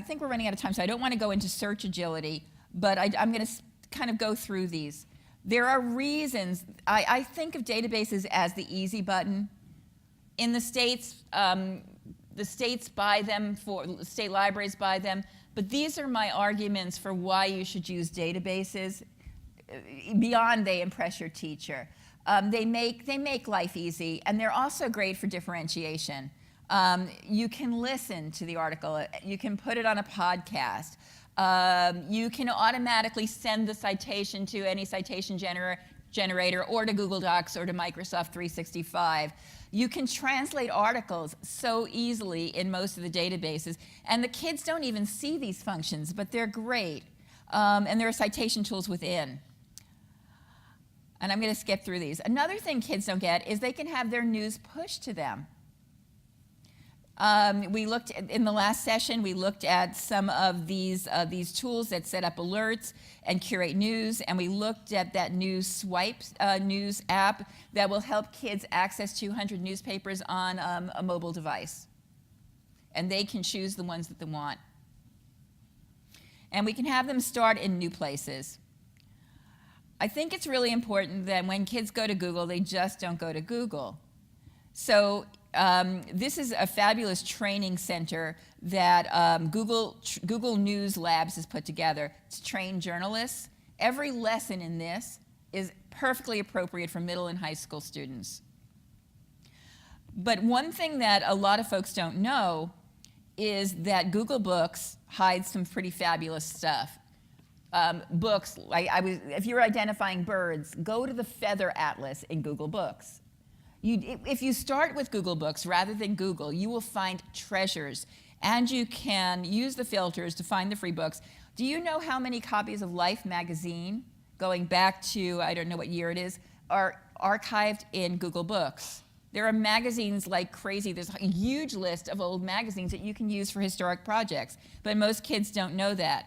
think we're running out of time, so I don't want to go into search agility, but I'm going to kind of go through these. There are reasons. I think of databases as the easy button. In the states buy them, state libraries buy them, but these are my arguments for why you should use databases beyond they impress your teacher. They make life easy, and they're also great for differentiation. You can listen to the article. You can put it on a podcast. You can automatically send the citation to any citation generator or to Google Docs or to Microsoft 365. You can translate articles so easily in most of the databases, and the kids don't even see these functions, but they're great. And there are citation tools within. And I'm going to skip through these. Another thing kids don't get is they can have their news pushed to them. In the last session, we looked at some of these tools that set up alerts and curate news, and we looked at that news swipe news app that will help kids access 200 newspapers on a mobile device. And they can choose the ones that they want. And we can have them start in new places. I think it's really important that when kids go to Google, they just don't go to Google. So this is a fabulous training center that Google News Labs has put together to train journalists. Every lesson in this is perfectly appropriate for middle and high school students. But one thing that a lot of folks don't know is that Google Books hides some pretty fabulous stuff. Books, if you're identifying birds, go to the Feather Atlas in Google Books. If you start with Google Books rather than Google, you will find treasures, and you can use the filters to find the free books. Do you know how many copies of Life magazine, going back to, I don't know what year it is, are archived in Google Books? There are magazines like crazy. There's a huge list of old magazines that you can use for historic projects, but most kids don't know that.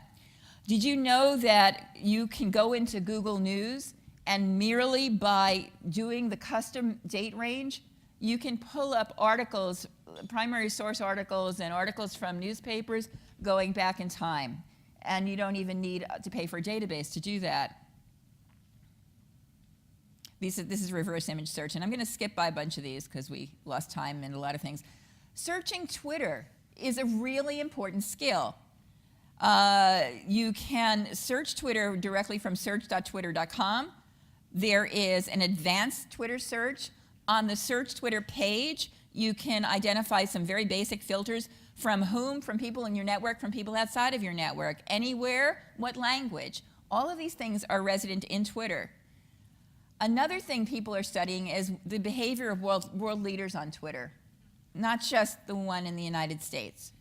Did you know that you can go into Google News and merely by doing the custom date range, you can pull up articles, primary source articles and articles from newspapers going back in time. And you don't even need to pay for a database to do that. This is reverse image search, and I'm going to skip by a bunch of these because we lost time in a lot of things. Searching Twitter is a really important skill. You can search Twitter directly from search.twitter.com. There is an advanced Twitter search. On the Search Twitter page, you can identify some very basic filters From whom? From people in your network, from people outside of your network. Anywhere, what language? All of these things are resident in Twitter. Another thing people are studying is the behavior of world leaders on Twitter, not just the one in the United States.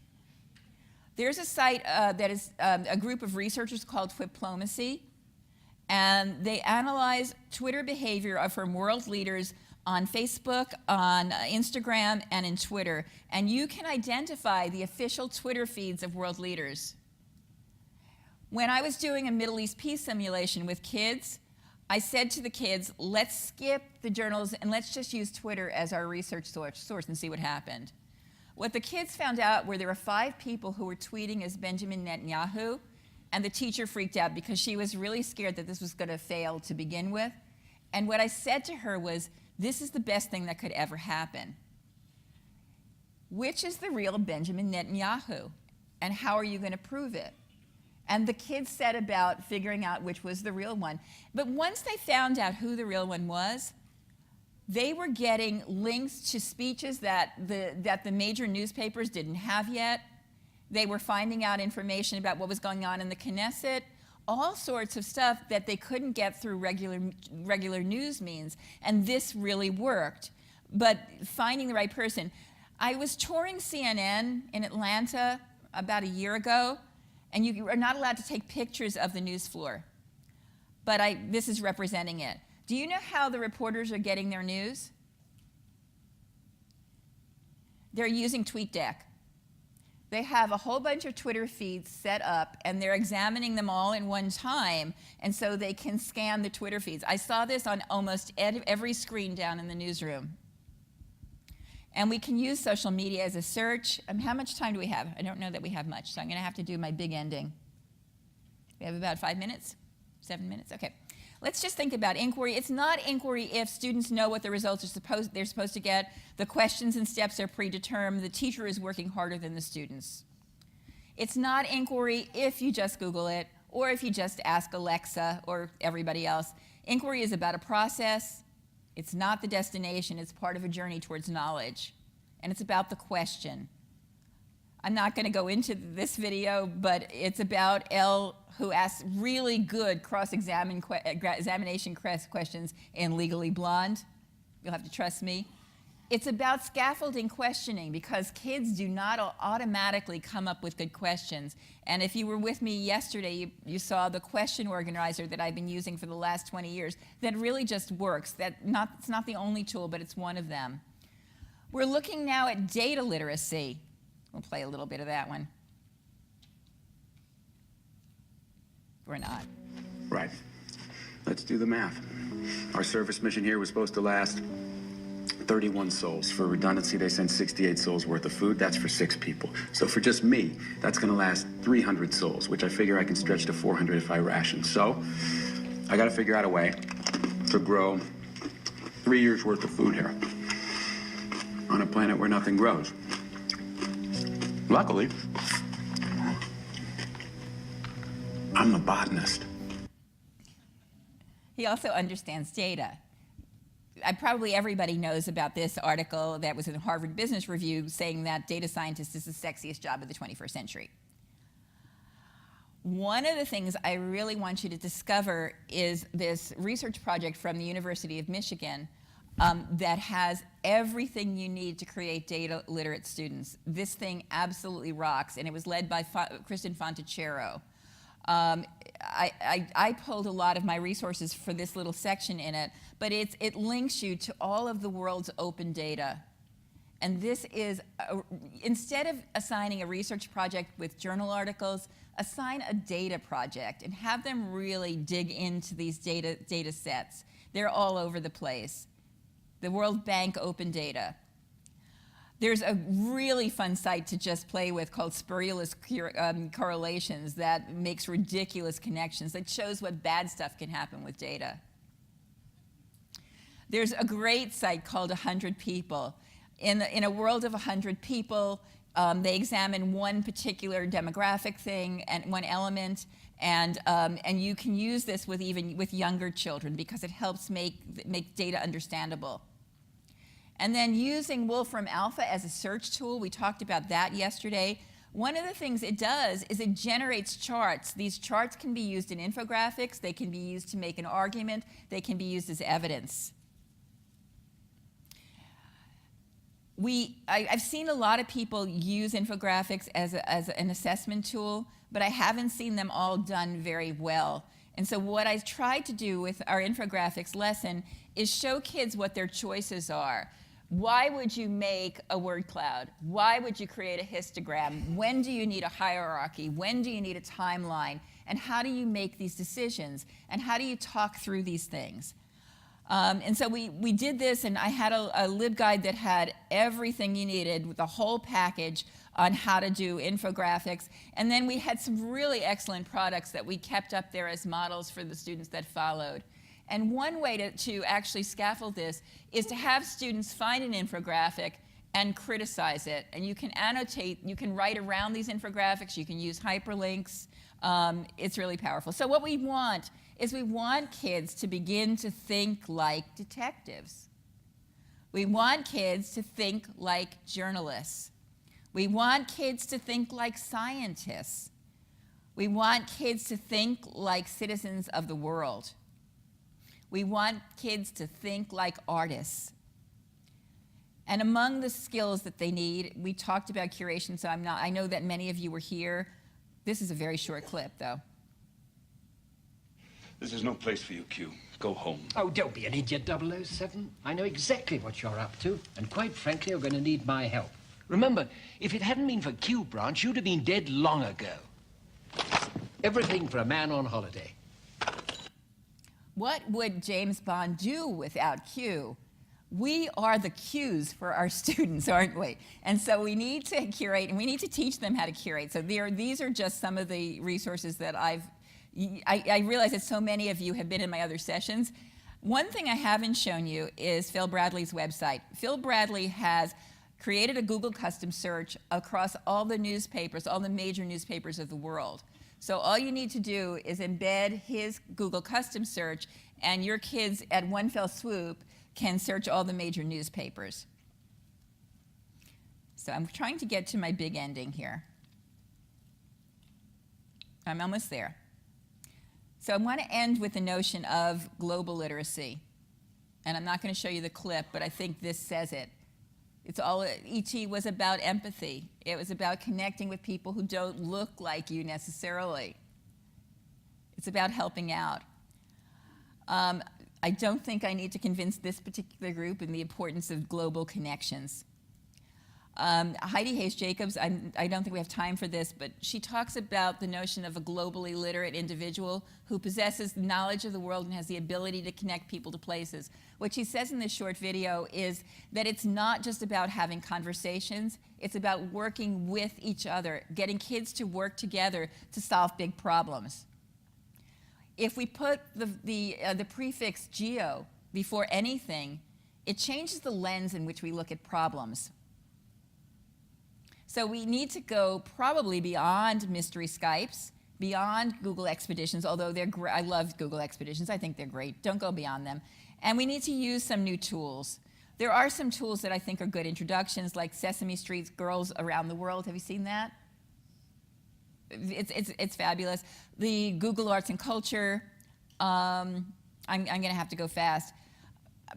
There's a site that is a group of researchers called Diplomacy, and they analyze Twitter behavior from world leaders on Facebook, on Instagram, and in Twitter. And you can identify the official Twitter feeds of world leaders. When I was doing a Middle East peace simulation with kids, I said to the kids, let's skip the journals and let's just use Twitter as our research source and see what happened. What the kids found out were there were 5 people who were tweeting as Benjamin Netanyahu, and the teacher freaked out because she was really scared that this was going to fail to begin with. And what I said to her was, this is the best thing that could ever happen. Which is the real Benjamin Netanyahu? And how are you going to prove it? And the kids set about figuring out which was the real one. But once they found out who the real one was, they were getting links to speeches that the major newspapers didn't have yet. They were finding out information about what was going on in the Knesset, all sorts of stuff that they couldn't get through regular news means. And this really worked. But finding the right person. I was touring CNN in Atlanta about a year ago, and you are not allowed to take pictures of the news floor. But this is representing it. Do you know how the reporters are getting their news? They're using TweetDeck. They have a whole bunch of Twitter feeds set up, and they're examining them all in one time, and so they can scan the Twitter feeds. I saw this on almost every screen down in the newsroom. And we can use social media as a search. How much time do we have? I don't know that we have much, so I'm going to have to do my big ending. We have about 5 minutes? 7 minutes? Okay. Let's just think about inquiry. It's not inquiry if students know what the results they're supposed to get, the questions and steps are predetermined, the teacher is working harder than the students. It's not inquiry if you just Google it, or if you just ask Alexa or everybody else. Inquiry is about a process. It's not the destination, it's part of a journey towards knowledge. And it's about the question. I'm not going to go into this video, but it's about Elle, who asks really good cross-examination questions in Legally Blonde. You'll have to trust me. It's about scaffolding questioning, because kids do not automatically come up with good questions. And if you were with me yesterday, you saw the question organizer that I've been using for the last 20 years that really just works. It's not the only tool, but it's one of them. We're looking now at data literacy. We'll play a little bit of that one. Or not. Right. Let's do the math. Our service mission here was supposed to last 31 souls. For redundancy, they sent 68 souls worth of food. That's for 6 people. So for just me, that's going to last 300 souls, which I figure I can stretch to 400 if I ration. So I got to figure out a way to grow 3 years worth of food here on a planet where nothing grows. Luckily, I'm a botanist. He also understands data. Probably everybody knows about this article that was in the Harvard Business Review saying that data scientist is the sexiest job of the 21st century. One of the things I really want you to discover is this research project from the University of Michigan that has everything you need to create data literate students. This thing absolutely rocks, and it was led by Kristen Fontecchero. I pulled a lot of my resources for this little section in it, but it links you to all of the world's open data. And this is, instead of assigning a research project with journal articles, assign a data project and have them really dig into these data sets. They're all over the place. The World Bank Open Data. There's a really fun site to just play with called Spurious Correlations that makes ridiculous connections, that shows what bad stuff can happen with data. There's a great site called 100 People. In a world of 100 people, they examine one particular demographic thing and one element, and you can use this with younger children because it helps make data understandable. And then using Wolfram Alpha as a search tool, we talked about that yesterday. One of the things it does is it generates charts. These charts can be used in infographics, they can be used to make an argument, they can be used as evidence. I've seen a lot of people use infographics as an assessment tool, but I haven't seen them all done very well. And so what I tried to do with our infographics lesson is show kids what their choices are. Why would you make a word cloud? Why would you create a histogram? When do you need a hierarchy? When do you need a timeline? And how do you make these decisions? And how do you talk through these things? And so we did this, and I had a LibGuide that had everything you needed with the whole package on how to do infographics. And then we had some really excellent products that we kept up there as models for the students that followed. And one way to actually scaffold this is to have students find an infographic and criticize it. And you can annotate, you can write around these infographics, you can use hyperlinks. It's really powerful. So what we want is we want kids to begin to think like detectives. We want kids to think like journalists. We want kids to think like scientists. We want kids to think like citizens of the world. We want kids to think like artists. And among the skills that they need, we talked about curation, so I know that many of you were here. This is a very short clip, though. This is no place for you, Q. Go home. Oh, don't be an idiot, 007. I know exactly what you're up to, and quite frankly, you're going to need my help. Remember, if it hadn't been for Q Branch, you'd have been dead long ago. Everything for a man on holiday. What would James Bond do without Q? We are the Qs for our students, aren't we? And so we need to curate, and we need to teach them how to curate. So these are just some of the resources that I realize that so many of you have been in my other sessions. One thing I haven't shown you is Phil Bradley's website. Phil Bradley has created a Google custom search across all the newspapers, all the major newspapers of the world. So all you need to do is embed his Google custom search, and your kids at one fell swoop can search all the major newspapers. So I'm trying to get to my big ending here. I'm almost there. So I want to end with the notion of global literacy. And I'm not going to show you the clip, but I think this says it. E.T. was about empathy. It was about connecting with people who don't look like you necessarily. It's about helping out. I don't think I need to convince this particular group in the importance of global connections. Heidi Hayes-Jacobs, I don't think we have time for this, but she talks about the notion of a globally literate individual who possesses knowledge of the world and has the ability to connect people to places. What she says in this short video is that it's not just about having conversations, it's about working with each other, getting kids to work together to solve big problems. If we put the prefix geo before anything, it changes the lens in which we look at problems. So we need to go probably beyond mystery Skypes, beyond Google Expeditions, although they're great. I love Google Expeditions. I think they're great. Don't go beyond them. And we need to use some new tools. There are some tools that I think are good introductions, like Sesame Street's Girls Around the World. Have you seen that? It's fabulous. The Google Arts and Culture, I'm going to have to go fast.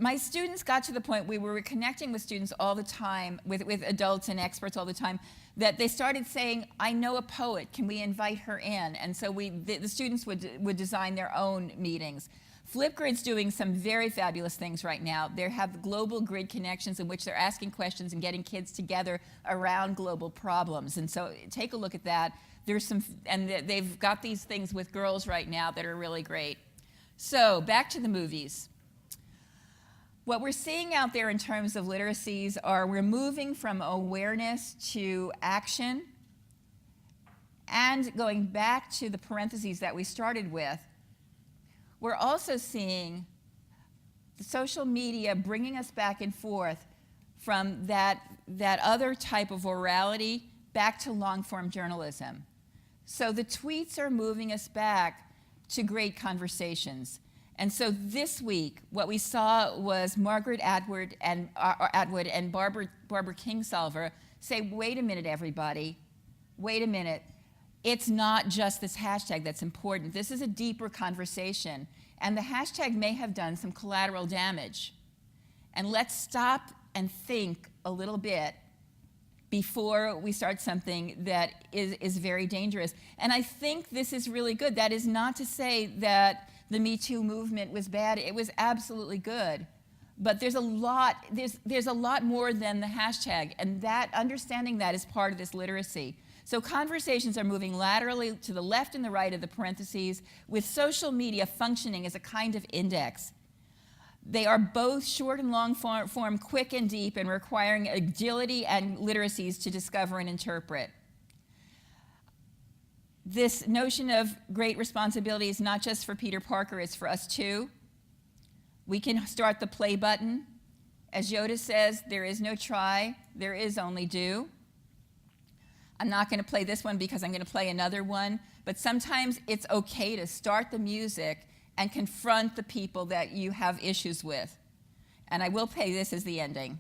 My students got to the point where we were connecting with students all the time, with adults and experts all the time, that they started saying, I know a poet, can we invite her in? And so the students would design their own meetings. Flipgrid's doing some very fabulous things right now. They have global grid connections in which they're asking questions and getting kids together around global problems. And so take a look at that. And they've got these things with girls right now that are really great. So back to the movies. What we're seeing out there in terms of literacies are we're moving from awareness to action, and going back to the parentheses that we started with, we're also seeing the social media bringing us back and forth from that other type of orality back to long-form journalism. So the tweets are moving us back to great conversations. And so this week, what we saw was Margaret Atwood and Barbara Kingsolver say, wait a minute, everybody, wait a minute. It's not just this hashtag that's important. This is a deeper conversation. And the hashtag may have done some collateral damage. And let's stop and think a little bit before we start something that is very dangerous. And I think this is really good. That is not to say that the Me Too movement was bad. It was absolutely good. But there's a lot more than the hashtag, and that understanding that is part of this literacy. So conversations are moving laterally to the left and the right of the parentheses, with social media functioning as a kind of index. They are both short and long form, quick and deep, and requiring agility and literacies to discover and interpret. This notion of great responsibility is not just for Peter Parker, it's for us too. We can start the play button. As Yoda says, there is no try, there is only do. I'm not going to play this one because I'm going to play another one, but sometimes it's okay to start the music and confront the people that you have issues with. And I will play this as the ending.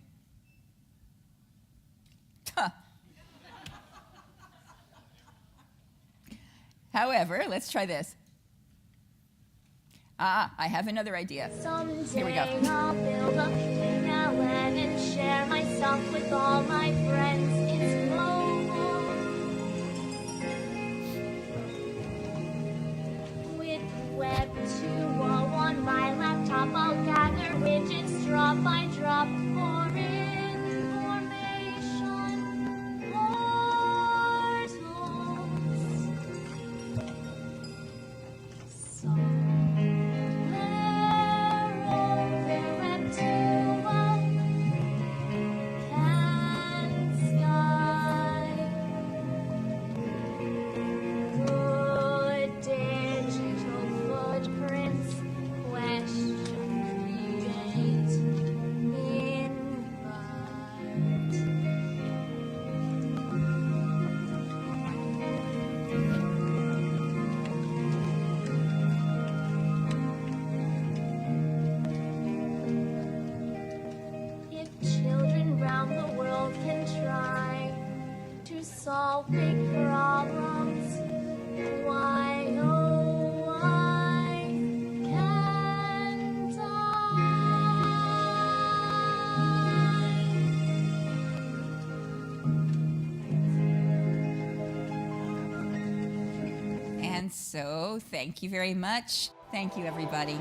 However, let's try this. I have another idea. Here we go. Someday I'll build a King Island and share myself with all my friends. It's global. With Web 2.0 on my laptop, I'll gather widgets drop by drop for information portals. So solve big problems. Why, oh, why can't I? And so, thank you very much. Thank you, everybody.